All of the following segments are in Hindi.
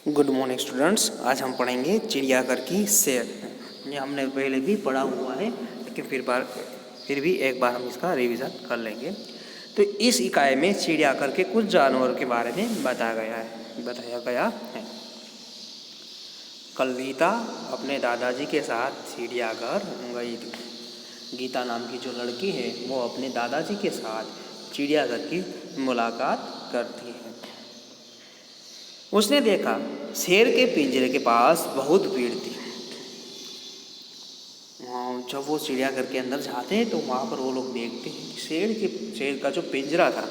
Good morning students. आज हम पढ़ेंगे चिड़ियाघर की सैर। ये हमने पहले भी पढ़ा हुआ है, लेकिन फिर भी एक बार हम इसका रिवीजन कर लेंगे। तो इस इकाई में चिड़ियाघर के कुछ जानवरों के बारे में बताया गया है। कल गीता अपने दादाजी के साथ चिड़ियाघर गई थी। गीता नाम की जो लड़की है वो अपने दादाजी के साथ चिड़ियाघर की मुलाकात करती है। उसने देखा शेर के पिंजरे के पास बहुत भीड़ थी। जब वो चिड़ियाघर के अंदर जाते हैं तो वहाँ पर वो लोग देखते हैं शेर का जो पिंजरा था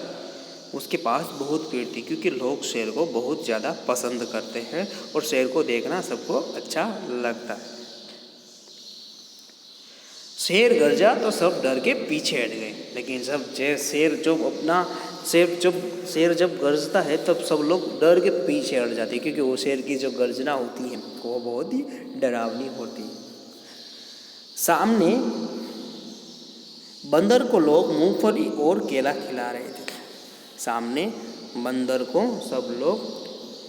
उसके पास बहुत भीड़ थी, क्योंकि लोग शेर को बहुत ज़्यादा पसंद करते हैं और शेर को देखना सबको अच्छा लगता है। शेर गरजा तो सब डर के पीछे हट गए, लेकिन शेर जब गरजता है तब सब लोग डर के पीछे हट जाते हैं, क्योंकि वो शेर की जो गर्जना होती है वो बहुत ही डरावनी होती है। सामने बंदर को लोग मूंगफली और केला खिला रहे थे। सामने बंदर को सब लोग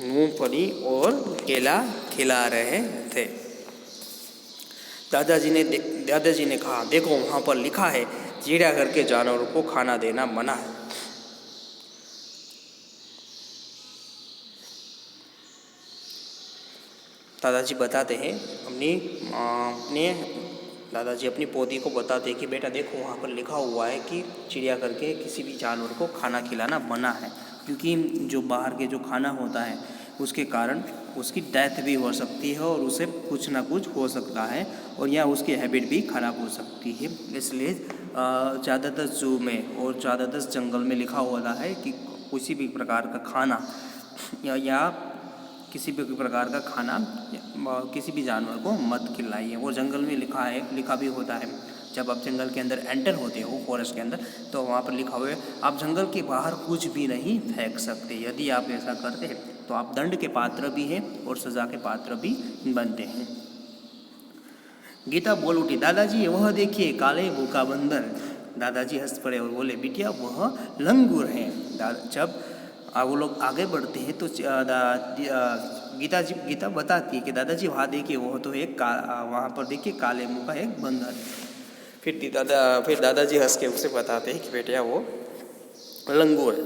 मूंगफली और केला खिला रहे थे। दादाजी ने कहा, देखो वहाँ पर लिखा है चिड़ियाघर के जानवरों को खाना देना मना है। दादाजी बताते हैं अपनी पोती को बताते हैं कि बेटा देखो वहाँ पर लिखा हुआ है कि चिड़ियाघर के किसी भी जानवर को खाना खिलाना मना है, क्योंकि जो बाहर के जो खाना होता है उसके कारण उसकी डेथ भी हो सकती है और उसे कुछ ना कुछ हो सकता है, और या उसकी हैबिट भी खराब हो सकती है। इसलिए ज़्यादातर जू में और ज़्यादातर जंगल में लिखा हुआ है कि किसी भी प्रकार का खाना या किसी भी प्रकार का खाना किसी भी जानवर को मत खिलाइए। वो जंगल में लिखा भी होता है। जब आप जंगल के अंदर एंटर होते हो फॉरेस्ट के अंदर, तो वहाँ पर लिखा हुआ है आप जंगल के बाहर कुछ भी नहीं फेंक सकते। यदि आप ऐसा करते हैं तो आप दंड के पात्र भी हैं और सज़ा के पात्र भी बनते हैं। गीता बोल उठी, दादाजी वह देखिए काले मुंह का बंदर। दादाजी हंस पड़े और बोले, बिटिया वह लंगूर है। जब वो लोग आगे बढ़ते हैं तो गीता बताती है कि दादाजी वहाँ देखिए वो तो वहाँ पर देखिए काले मुंह का एक बंदर है। फिर दादाजी हंस के उसे बताते हैं कि बेटिया वो लंगूर है।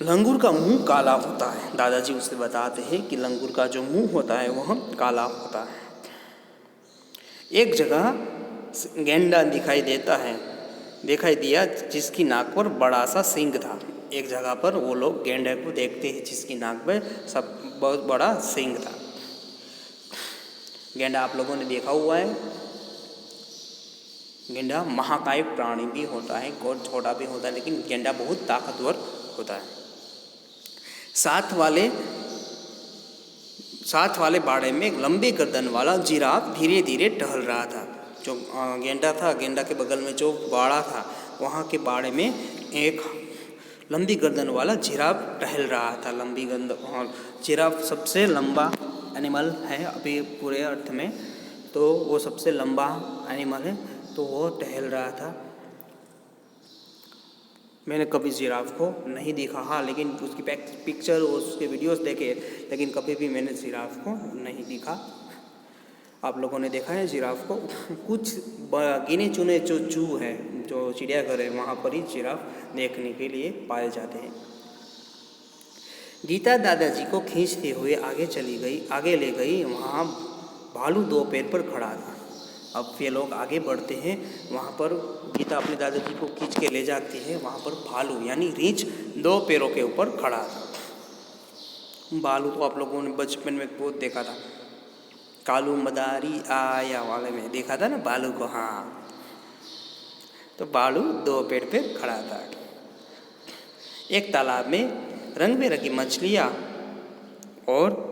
लंगूर का मुंह काला होता है। दादाजी उसे बताते हैं कि लंगूर का जो मुंह होता है वह काला होता है। एक जगह गेंडा दिखाई दिया जिसकी नाक पर बड़ा सा सींग था। एक जगह पर वो लोग गेंडे को देखते हैं जिसकी नाक पर बहुत बड़ा सींग था। गेंडा आप लोगों ने देखा हुआ है। गेंडा महाकाय प्राणी भी होता है और छोटा भी होता है, लेकिन गेंडा बहुत ताकतवर होता है। साथ वाले बाड़े में एक लंबे गर्दन वाला जिराफ धीरे धीरे टहल रहा था। जो गेंडा था, गेंडा के बगल में जो बाड़ा था, वहाँ के बाड़े में एक लंबी गर्दन वाला जिराफ टहल रहा था। जिराफ सबसे लंबा एनिमल है अभी पूरे अर्थ में, तो वो सबसे लंबा एनिमल है, तो वो टहल रहा था। मैंने कभी जिराफ को नहीं देखा, हाँ, लेकिन उसकी पिक्चर और उसके वीडियोस देखे, लेकिन कभी भी मैंने जिराफ को नहीं देखा। आप लोगों ने देखा है जिराफ को? कुछ गिने चुने जो जू है, जो चिड़ियाघर है, वहाँ पर ही जिराफ देखने के लिए पाए जाते हैं। गीता दादाजी को खींचते हुए आगे ले गई। वहाँ भालू 2 पैर पर खड़ा था। अब ये लोग आगे बढ़ते हैं। वहाँ पर गीता अपने दादाजी को खींच के ले जाती है। वहाँ पर भालू यानी रीछ 2 पैरों के ऊपर खड़ा था। भालू तो आप लोगों ने बचपन में बहुत देखा था। कालू मदारी आया वाले में देखा था ना भालू को, हाँ। तो भालू 2 पैर पे खड़ा था। एक तालाब में रंग बिरंगी मछलियाँ और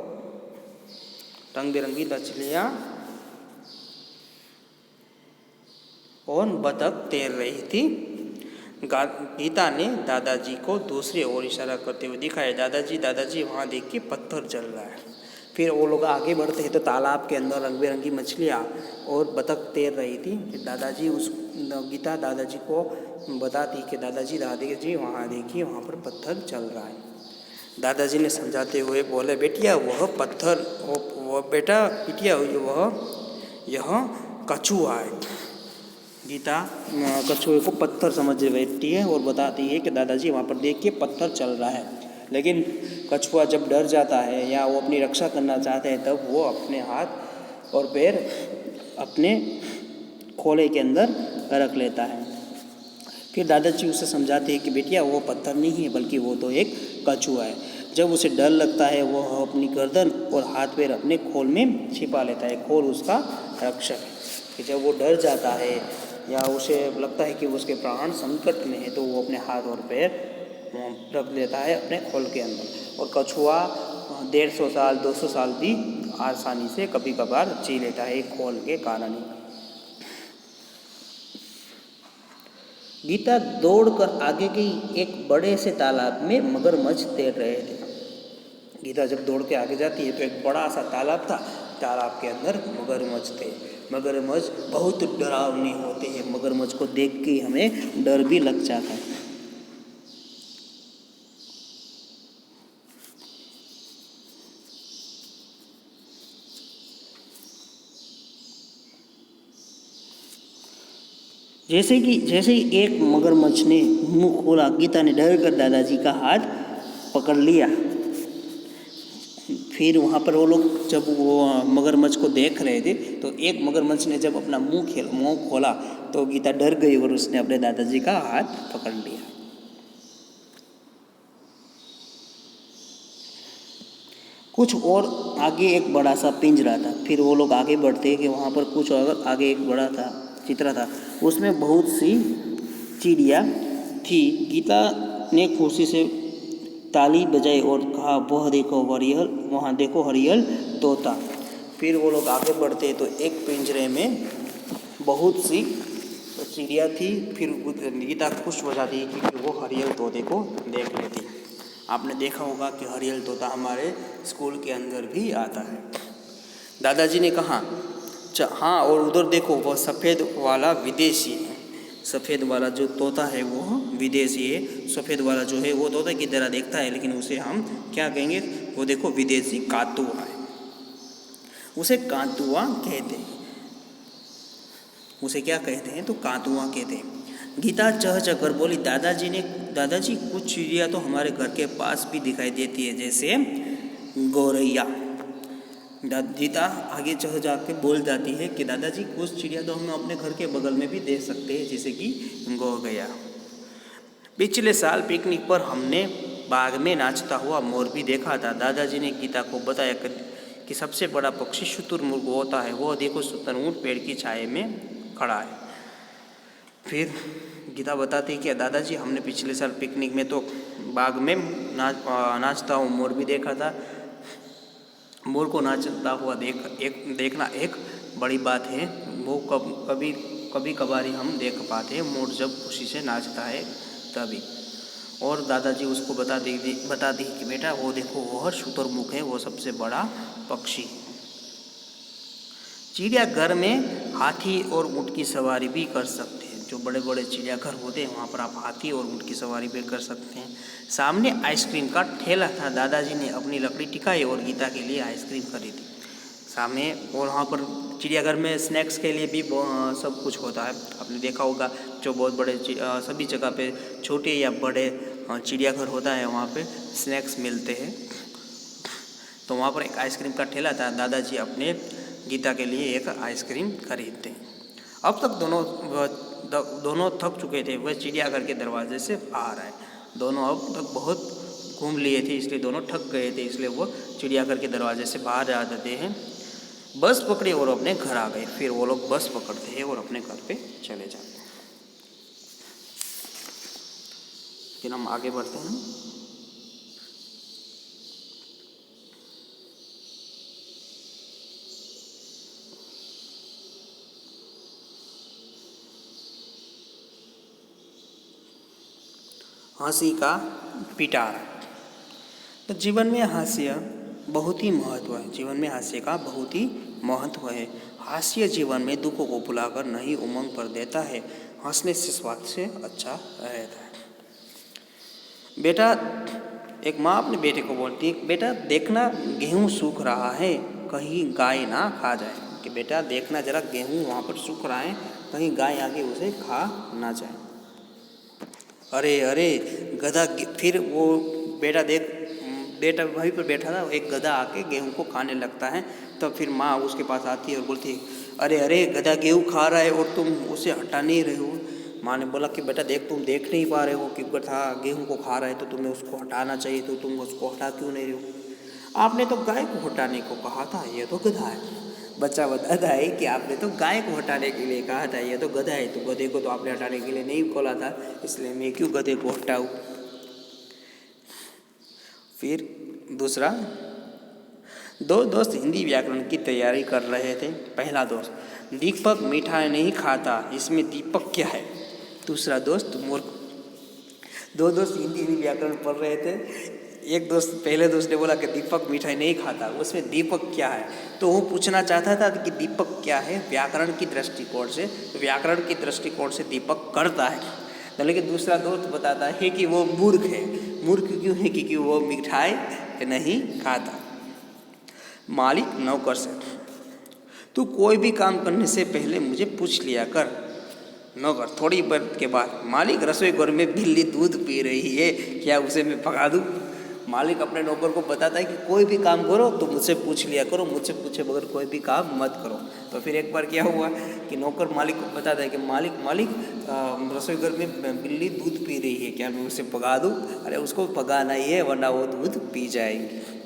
बतख तैर रही थी। गीता ने दादाजी को दूसरी ओर इशारा करते हुए दिखाया, दादाजी वहाँ देख के पत्थर जल रहा है। फिर वो लोग आगे बढ़ते हैं तो तालाब के अंदर रंग बिरंगी मछलियाँ और बतख तैर रही थी। फिर दादाजी उस गीता दादाजी को बताती कि दादाजी वहाँ देखिए, वहाँ पर पत्थर चल रहा है। दादाजी ने समझाते हुए बोले, बेटिया वह पत्थर वो बेटा बिटिया यह कछुआ है। गीता कछुए को पत्थर समझ बैठती है और बताती है कि दादाजी वहाँ पर देखिए पत्थर चल रहा है। लेकिन कछुआ जब डर जाता है या वो अपनी रक्षा करना चाहता है तब वो अपने हाथ और पैर अपने खोले के अंदर रख लेता है। फिर दादाजी उसे समझाते हैं कि बेटिया वो पत्थर नहीं है बल्कि वो तो एक कछुआ है। जब उसे डर लगता है वो अपनी गर्दन और हाथ पैर अपने खोल में छिपा लेता है। खोल उसका रक्षक है कि जब वो डर जाता है या उसे लगता है कि उसके प्राण संकट में है तो वो अपने हाथ और पैर रख देता है अपने खोल के अंदर। और कछुआ 150 साल 200 साल भी आसानी से कभी कभार जी लेता है एक खोल के कारण ही। गीता दौड़कर आगे गई। एक बड़े से तालाब में मगरमच्छ तैर रहे थे। गीता जब दौड़ के आगे जाती है तो एक बड़ा सा तालाब था। तालाब के अंदर मगरमच्छ थे। मगरमच्छ बहुत डरावने होते हैं। मगरमच्छ को देख के हमें डर भी लग जाता है। जैसे ही एक मगरमच्छ ने मुंह खोला, गीता ने डर कर दादाजी का हाथ पकड़ लिया। फिर वहाँ पर वो लोग जब वो मगरमच्छ को देख रहे थे तो एक मगरमच्छ ने जब अपना मुंह खोला तो गीता डर गई और उसने अपने दादाजी का हाथ पकड़ लिया। कुछ और आगे एक बड़ा सा पिंजरा था। फिर वो लोग आगे बढ़ते कि वहाँ पर कुछ और आगे एक बड़ा था चित्रा था, उसमें बहुत सी चिड़िया थी। गीता ने खुशी से ताली बजाई और कहा, वह देखो हरियल, वहाँ देखो हरियल तोता। फिर वो लोग आगे बढ़ते तो एक पिंजरे में बहुत सी चिड़िया थी। फिर गीता खुश हो जाती क्योंकि वो हरियल तोते को देख लेती। आपने देखा होगा कि हरियल तोता हमारे स्कूल के अंदर भी आता है। दादाजी ने कहा, हाँ, और उधर देखो वह सफ़ेद वाला विदेशी है। सफ़ेद वाला जो तोता है वो विदेशी है। सफ़ेद वाला जो है वो तोता की तरह देखता है लेकिन उसे हम क्या कहेंगे, वो देखो विदेशी कातुआ है, उसे कातुआ कहते हैं। उसे क्या कहते हैं तो कातुआ कहते हैं। गीता चह कर बोली, दादाजी कुछ चिड़िया तो हमारे घर के पास भी दिखाई देती है, जैसे गौरैया। गीता आगे चढ़ जाके बोल जाती है कि दादाजी कुछ चिड़िया तो हम अपने घर के बगल में भी देख सकते हैं, जैसे कि गौरैया। पिछले साल पिकनिक पर हमने बाग में नाचता हुआ मोर भी देखा था। दादाजी ने गीता को बताया कि सबसे बड़ा पक्षी शुतुरमुर्ग होता है। वो देखो शुतुरमुर्ग पेड़ की छाया में खड़ा है। फिर गीता बताती है कि दादाजी हमने पिछले साल पिकनिक में तो बाग में नाचता हुआ मोर भी देखा था। मोर को नाचता हुआ देखना एक बड़ी बात है। वो कभी कभार हम देख पाते हैं मोर जब खुशी से नाचता है तभी। और दादाजी उसको बताती है कि बेटा वो देखो वह शुतुरमुर्ग है, वो सबसे बड़ा पक्षी। चिड़ियाघर में हाथी और ऊँट की सवारी भी कर सकते हैं। जो बड़े बड़े चिड़ियाघर होते हैं वहाँ पर आप हाथी और ऊँट की सवारी भी कर सकते हैं। सामने आइसक्रीम का ठेला था। दादाजी ने अपनी लकड़ी टिकाई और गीता के लिए आइसक्रीम खरीदी सामने। और वहाँ पर चिड़ियाघर में स्नैक्स के लिए भी सब कुछ होता है। आपने देखा होगा जो बहुत बड़े सभी जगह पे छोटे या बड़े चिड़ियाघर होता है वहाँ पे स्नैक्स मिलते हैं। तो वहाँ पर एक आइसक्रीम का ठेला था। दादाजी अपने गीता के लिए एक आइसक्रीम खरीदते हैं। अब तक दोनों थक चुके थे। वह चिड़ियाघर के दरवाजे से बाहर आए। दोनों अब तक बहुत घूम लिए थे इसलिए दोनों थक गए थे, इसलिए वो चिड़ियाघर के दरवाजे से बाहर आ जाते हैं। बस पकड़ी और अपने घर आ गए। फिर वो लोग बस पकड़ते हैं और अपने घर पे चले जाते हैं। फिर हम आगे बढ़ते हैं। हंसी का पिटारा। तो जीवन में हास्य बहुत ही महत्व है। जीवन में हास्य का बहुत ही महत्व है। हास्य जीवन में दुखों को भुलाकर नई उमंग भर देता है। हंसने से स्वास्थ्य अच्छा रहता है। बेटा, एक माँ अपने बेटे को बोलती है, बेटा देखना गेहूँ सूख रहा है, कहीं गाय ना खा जाए। कि बेटा देखना जरा, गेहूँ वहाँ पर सूख रहा है, कहीं गाय आगे उसे खा ना जाए। अरे अरे गधा, फिर वो बेटा वहीं पर बैठा था, एक गधा आके गेहूँ को खाने लगता है। तब फिर माँ उसके पास आती है और बोलती है, अरे अरे गधा गेहूँ खा रहा है और तुम उसे हटा नहीं रहे हो। माँ ने बोला कि बेटा देख, तुम देख नहीं पा रहे हो कि गधा गेहूँ को खा रहा है, तो तुम्हें उसको हटाना चाहिए, तो तुम उसको हटा क्यों नहीं रहे हो। आपने तो गाय को हटाने को कहा था, ये तो गधा है। बच्चा बताता है कि आपने तो गाय को हटाने के लिए कहा था, ये तो गधा है, तो गधे को तो आपने हटाने के लिए नहीं बोला था, इसलिए मैं क्यों गधे को हटाऊं। फिर दूसरा, दो दोस्त हिंदी व्याकरण की तैयारी कर रहे थे। पहला दोस्त, दीपक मिठाई नहीं खाता, इसमें दीपक क्या है। दूसरा दोस्त, मूर्ख। दो दोस्त हिंदी व्याकरण पढ़ रहे थे। एक दोस्त, पहले दोस्त ने बोला कि दीपक मिठाई नहीं खाता, उसमें दीपक क्या है। तो वो पूछना चाहता था कि दीपक क्या है व्याकरण की दृष्टिकोण से। तो व्याकरण की दृष्टिकोण से दीपक करता है। तो लेकिन दूसरा दोस्त बताता है कि वो मूर्ख है। मूर्ख क्यों है? क्योंकि वो मिठाई नहीं खाता। मालिक नौकर से, तू कोई भी काम करने से पहले मुझे पूछ लिया कर। नौकर थोड़ी देर के बाद, मालिक रसोई घर में बिल्ली दूध पी रही है, क्या उसे मैं भगा दूँ। मालिक अपने नौकर को बताता है कि कोई भी काम करो तो मुझसे पूछ लिया करो, मुझसे पूछे बगैर कोई भी काम मत करो। तो फिर एक बार क्या हुआ कि नौकर मालिक को बताता है कि मालिक रसोई घर में बिल्ली दूध पी रही है, क्या मैं उसे भगा दूँ। अरे उसको भगाना ही है, वरना वो दूध पी जाएगी।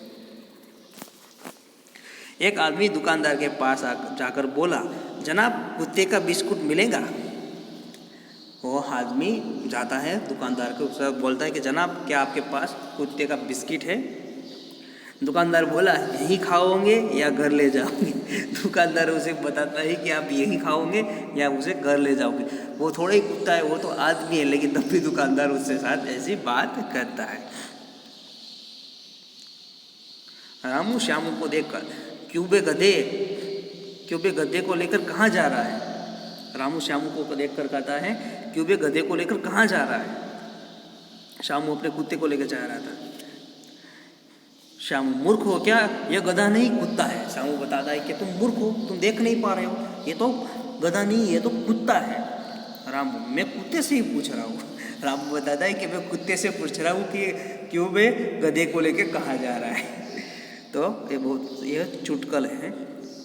एक आदमी दुकानदार के पास जाकर बोला, जनाब कुत्ते का बिस्कुट मिलेगा। वो आदमी जाता है दुकानदार को, उससे बोलता है कि जनाब क्या आपके पास कुत्ते का बिस्किट है। दुकानदार बोला, यही खाओगे या घर ले जाओगे। दुकानदार उसे बताता है कि आप यही खाओगे या उसे घर ले जाओगे। वो थोड़ा ही कुत्ता है, वो तो आदमी है, लेकिन तब भी दुकानदार उसके साथ ऐसी बात करता है। रामू श्यामू को देखकर, क्यों बे गधे को लेकर कहाँ जा रहा है। रामू श्यामू को देखकर कहता है, क्यों बे गधे को लेकर कहाँ जा रहा है। श्यामू अपने कुत्ते को लेकर जा रहा था। श्यामू, मूर्ख हो क्या, यह गधा नहीं कुत्ता है। श्यामू बताता है कि तुम मूर्ख हो, तुम देख नहीं पा रहे हो, ये तो गधा नहीं, ये तो कुत्ता है। रामू, मैं कुत्ते से ही पूछ रहा हूँ। रामू बताता है कि मैं कुत्ते से पूछ रहा हूँ कि क्यों बे गधे को लेकर कहाँ जा रहा है। तो यह चुटकुला है,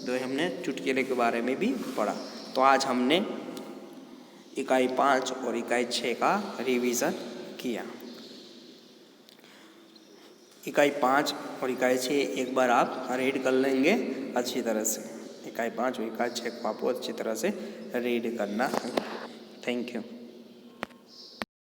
तो हमने चुटकुले के बारे में भी पढ़ा। तो आज हमने इकाई 5 और इकाई 6 का रिवीजन किया। इकाई 5 और इकाई 6 एक बार आप रीड कर लेंगे अच्छी तरह से। इकाई 5 और इकाई 6 को आपको अच्छी तरह से रीड करना है। Thank you.